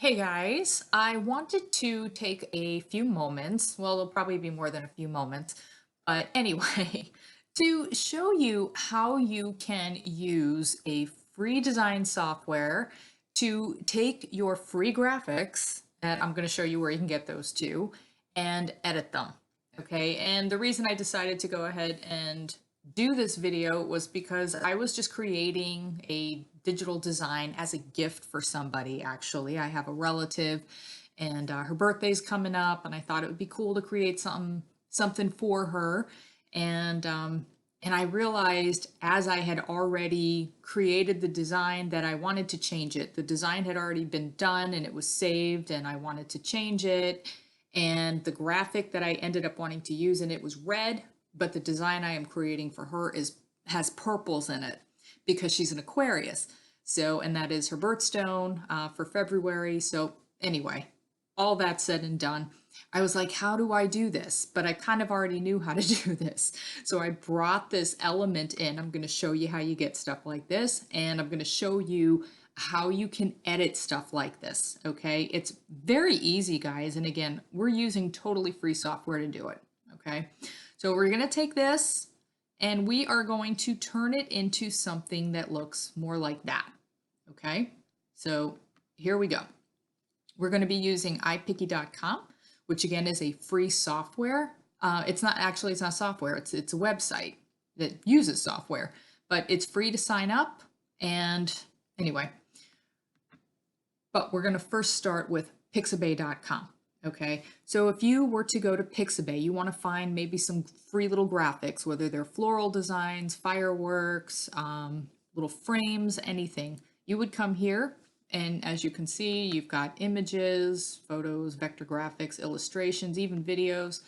Hey guys, I wanted to take a few moments, well, it'll probably be more than a few moments, but anyway, to show you how you can use a free design software to take your free graphics, and I'm going to show you where you can get those too, and edit them. Okay, and the reason I decided to go ahead and do this video was because I was just creating a digital design as a gift for somebody. Actually, I have a relative and her birthday's coming up, and I thought it would be cool to create something for her. And I realized as I had already created the design that I wanted to change it. The design had already been done and it was saved, and I wanted to change it. And the graphic that I ended up wanting to use in it was red, but the design I am creating for her has purples in it because she's an Aquarius. So, and that is her birthstone for February. So anyway, all that said and done, I was like, how do I do this? But I kind of already knew how to do this. So I brought this element in. I'm going to show you how you get stuff like this, and I'm going to show you how you can edit stuff like this. Okay, it's very easy, guys. And again, we're using totally free software to do it. Okay, so we're going to take this and we are going to turn it into something that looks more like that. Okay, so here we go. We're going to be using Ipiccy.com, which again is a free software. It's not software, it's a website that uses software, but it's free to sign up. And anyway, but we're going to first start with Pixabay.com. Okay, so if you were to go to Pixabay, you want to find maybe some free little graphics, whether they're floral designs, fireworks, little frames, anything. You would come here, and as you can see, you've got images, photos, vector graphics, illustrations, even videos.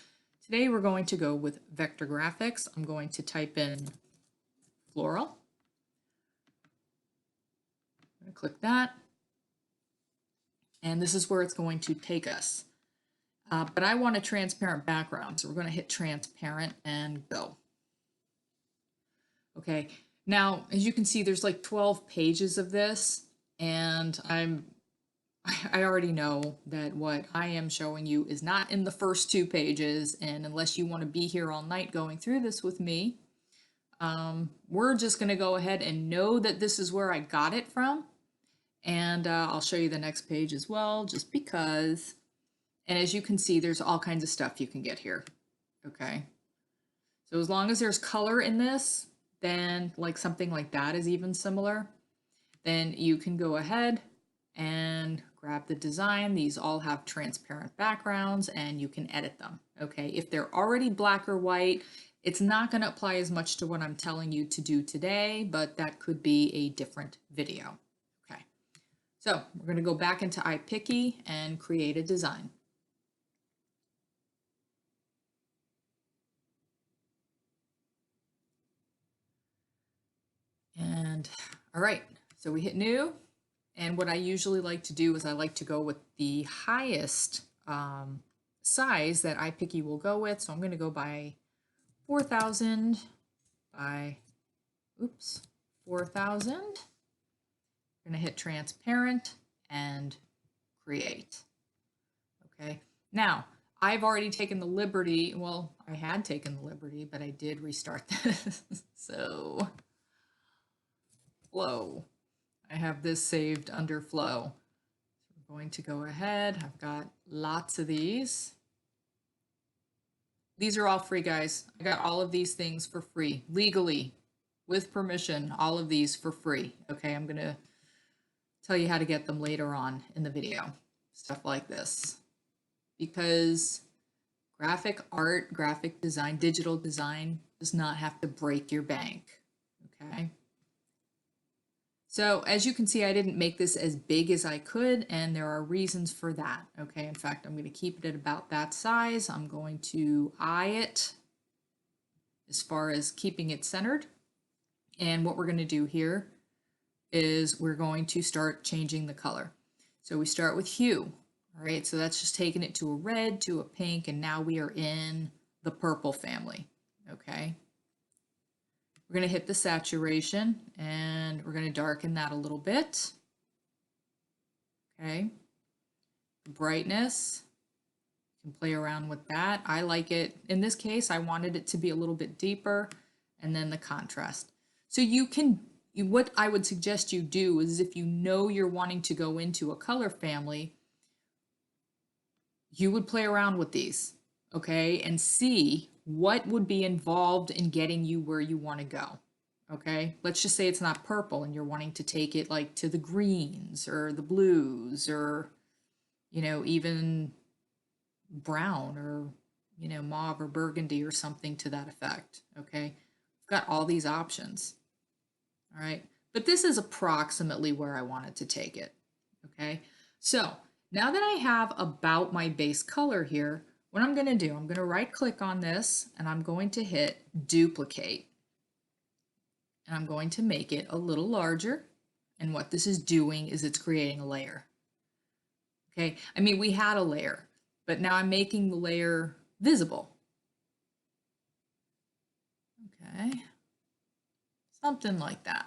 Today we're going to go with vector graphics. I'm going to type in floral. I'm going to click that. And this is where it's going to take us. But I want a transparent background, so we're going to hit transparent and go. Okay, now as you can see, there's like 12 pages of this, and I already know that what I am showing you is not in the first 2 pages, and unless you want to be here all night going through this with me, we're just going to go ahead and know that this is where I got it from, and I'll show you the next page as well, just because. And as you can see, there's all kinds of stuff you can get here. Okay. So as long as there's color in this, then like something like that is even similar, then you can go ahead and grab the design. These all have transparent backgrounds and you can edit them. Okay. If they're already black or white, it's not going to apply as much to what I'm telling you to do today, but that could be a different video. Okay. So we're going to go back into iPicky and create a design. And all right, so we hit new. And what I usually like to do is I like to go with the highest size that iPicky will go with. So I'm going to go by 4,000 by, 4,000. I'm going to hit transparent and create. Okay, now I've already taken the liberty, well, I had taken the liberty, but I did restart this. So flow. I have this saved under flow. So we're going to go ahead. I've got lots of these. These are all free, guys. I got all of these things for free, legally, with permission, all of these for free. Okay, I'm going to tell you how to get them later on in the video. Stuff like this. Because graphic art, graphic design, digital design does not have to break your bank. Okay. So as you can see, I didn't make this as big as I could, and there are reasons for that. Okay, in fact, I'm going to keep it at about that size. I'm going to eye it as far as keeping it centered. And what we're going to do here is we're going to start changing the color. So we start with hue. All right, so that's just taking it to a red, to a pink, and now we are in the purple family. Okay. We're going to hit the saturation and we're going to darken that a little bit. Okay. brightness. You can play around with that. I like it. In this case, I wanted it to be a little bit deeper, and then the contrast. So you can, what I would suggest you do is if you know you're wanting to go into a color family, you would play around with these, okay, and see what would be involved in getting you where you want to go. Okay, let's just say it's not purple and you're wanting to take it like to the greens or the blues or, you know, even brown or, you know, mauve or burgundy or something to that effect. Okay, I've got all these options. All right, but this is approximately where I wanted to take it. Okay, so now that I have about my base color here, what I'm going to do, I'm going to right click on this and I'm going to hit duplicate. And I'm going to make it a little larger. And what this is doing is it's creating a layer. Okay, I mean, we had a layer, but now I'm making the layer visible. Okay, something like that.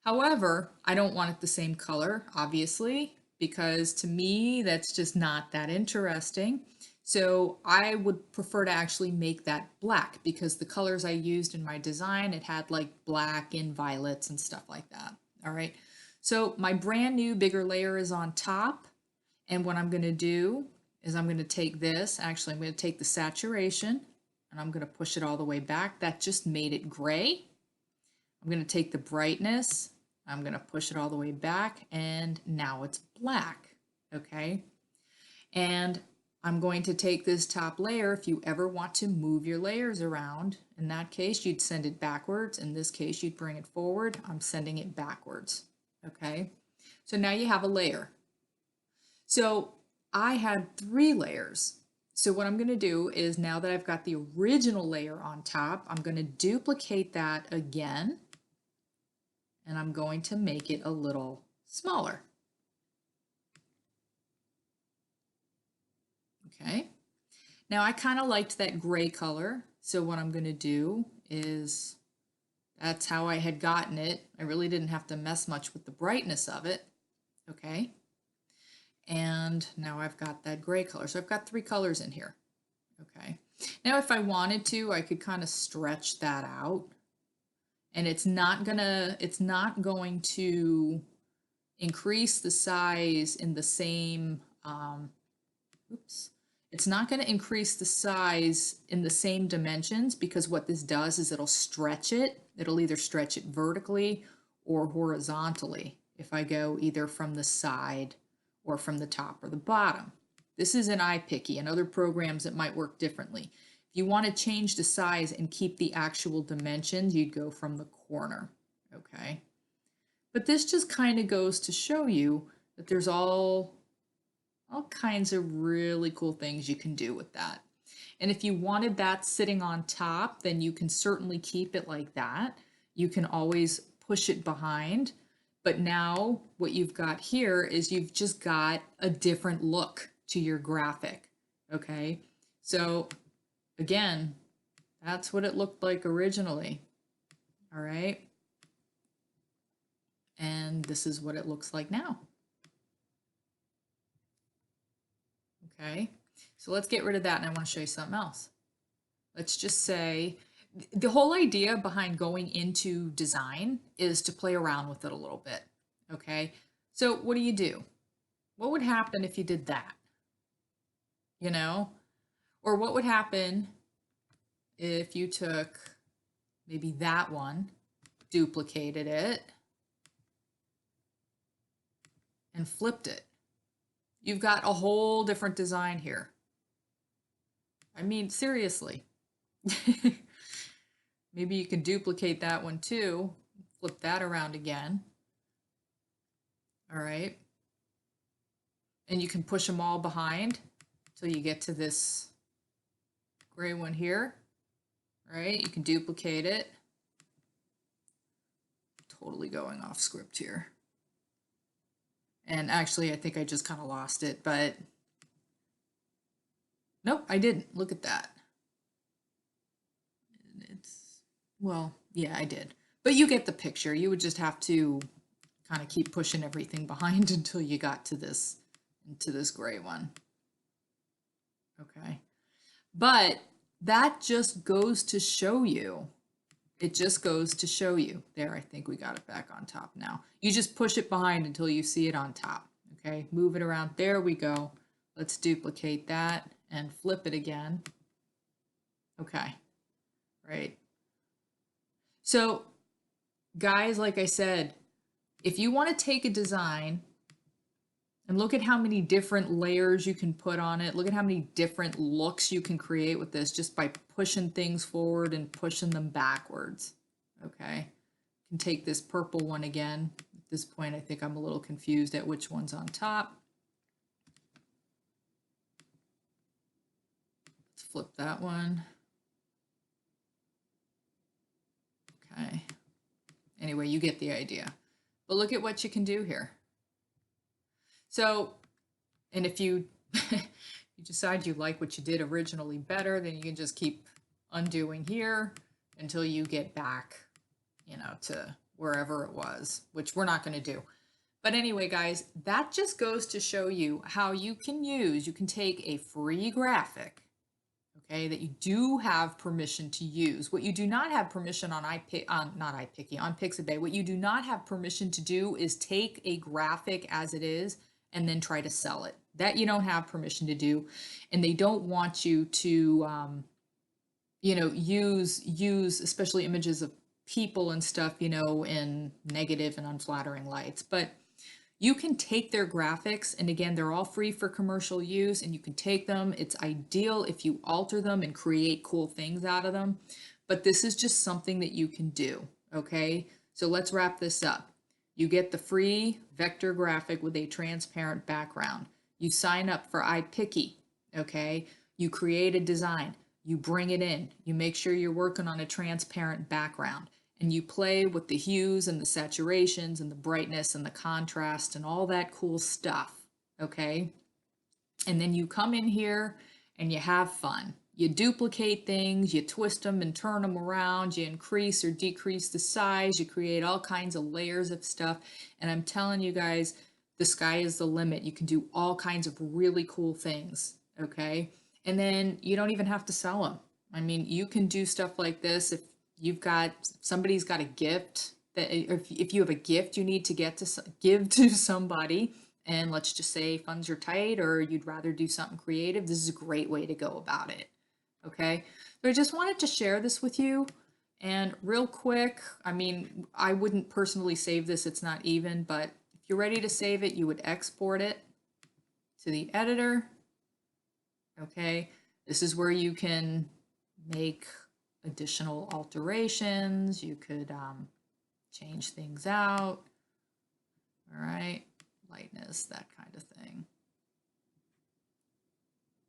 However, I don't want it the same color, obviously, because to me, that's just not that interesting. So I would prefer to actually make that black because the colors I used in my design, it had like black and violets and stuff like that. All right. So my brand new bigger layer is on top. And what I'm going to do is I'm going to take this, actually, I'm going to take the saturation and I'm going to push it all the way back. That just made it gray. I'm going to take the brightness, I'm going to push it all the way back, and now it's black. Okay. And I'm going to take this top layer. If you ever want to move your layers around, in that case, you'd send it backwards. In this case, you'd bring it forward. I'm sending it backwards. Okay. So now you have a layer. So I had 3 layers. So what I'm going to do is now that I've got the original layer on top, I'm going to duplicate that again. And I'm going to make it a little smaller. Okay. Now I kind of liked that gray color. So what I'm going to do is, that's how I had gotten it. I really didn't have to mess much with the brightness of it. Okay. And now I've got that gray color. So I've got 3 colors in here. Okay. Now if I wanted to, I could kind of stretch that out. And it's not going to increase the size in the same, it's not going to increase the size in the same dimensions, because what this does is it'll stretch it. It'll either stretch it vertically or horizontally if I go either from the side or from the top or the bottom. This is in Ipiccy. In other programs, it might work differently. If you want to change the size and keep the actual dimensions, you'd go from the corner, okay? But this just kind of goes to show you that there's all kinds of really cool things you can do with that. And if you wanted that sitting on top, then you can certainly keep it like that. You can always push it behind. But now what you've got here is you've just got a different look to your graphic, okay? So again, that's what it looked like originally, all right? And this is what it looks like now. Okay, so let's get rid of that, and I want to show you something else. Let's just say, the whole idea behind going into design is to play around with it a little bit, okay? So what do? What would happen if you did that? You know? Or what would happen if you took maybe that one, duplicated it, and flipped it? You've got a whole different design here. I mean, seriously. Maybe you can duplicate that one too, flip that around again. All right. And you can push them all behind till you get to this gray one here. All right. You can duplicate it. Totally going off script here. And actually, I think I just kind of lost it, but nope, I didn't. Look at that. It's, well, yeah, I did. But you get the picture. You would just have to kind of keep pushing everything behind until you got to this into this gray one. Okay. But that just goes to show you. It just goes to show you. There, I think we got it back on top now. You just push it behind until you see it on top. Okay, move it around. There we go. Let's duplicate that and flip it again. Okay, right. So, guys, like I said, if you want to take a design and look at how many different layers you can put on it, look at how many different looks you can create with this just by pushing things forward and pushing them backwards. Okay, you can take this purple one again. At this point, I think I'm a little confused at which one's on top. Let's flip that one. Okay. Anyway, you get the idea. But look at what you can do here. So, and if you you decide you like what you did originally better, then you can just keep undoing here until you get back, you know, to wherever it was, which we're not going to do. But anyway, guys, that just goes to show you how you can take a free graphic, okay, that you do have permission to use. What you do not have permission on on Pixabay, what you do not have permission to do is take a graphic as it is and then try to sell it. That you don't have permission to do, and they don't want you to, you know, use especially images of people and stuff, you know, in negative and unflattering lights. But you can take their graphics, and again, they're all free for commercial use, and you can take them. It's ideal if you alter them and create cool things out of them. But this is just something that you can do, okay? So let's wrap this up. You get the free vector graphic with a transparent background. You sign up for Ipiccy, okay? You create a design, you bring it in, you make sure you're working on a transparent background, and you play with the hues and the saturations and the brightness and the contrast and all that cool stuff, okay? And then you come in here and you have fun. You duplicate things, you twist them and turn them around, you increase or decrease the size, you create all kinds of layers of stuff. And I'm telling you guys, the sky is the limit. You can do all kinds of really cool things, okay? And then you don't even have to sell them. I mean, you can do stuff like this if somebody's got a gift that if you have a gift you need to give to somebody, and let's just say funds are tight or you'd rather do something creative, this is a great way to go about it. Okay, so I just wanted to share this with you. And real quick, I mean, I wouldn't personally save this, it's not even, but if you're ready to save it, you would export it to the editor. Okay, this is where you can make additional alterations. You could change things out. All right, lightness, that kind of thing.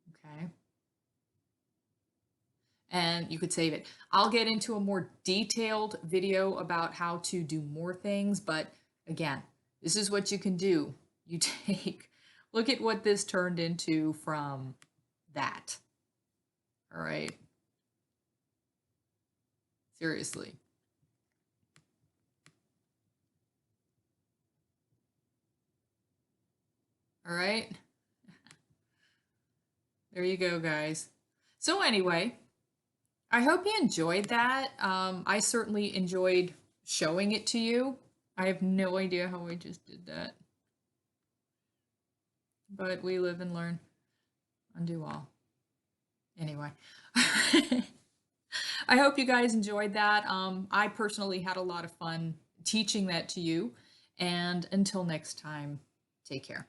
Okay. And you could save it. I'll get into a more detailed video about how to do more things, but again, this is what you can do. You look at what this turned into from that. All right. Seriously. All right. There you go, guys. So anyway, I hope you enjoyed that. I certainly enjoyed showing it to you. I have no idea how I just did that. But we live and learn. Undo all. Anyway. I hope you guys enjoyed that. I personally had a lot of fun teaching that to you. And until next time, take care.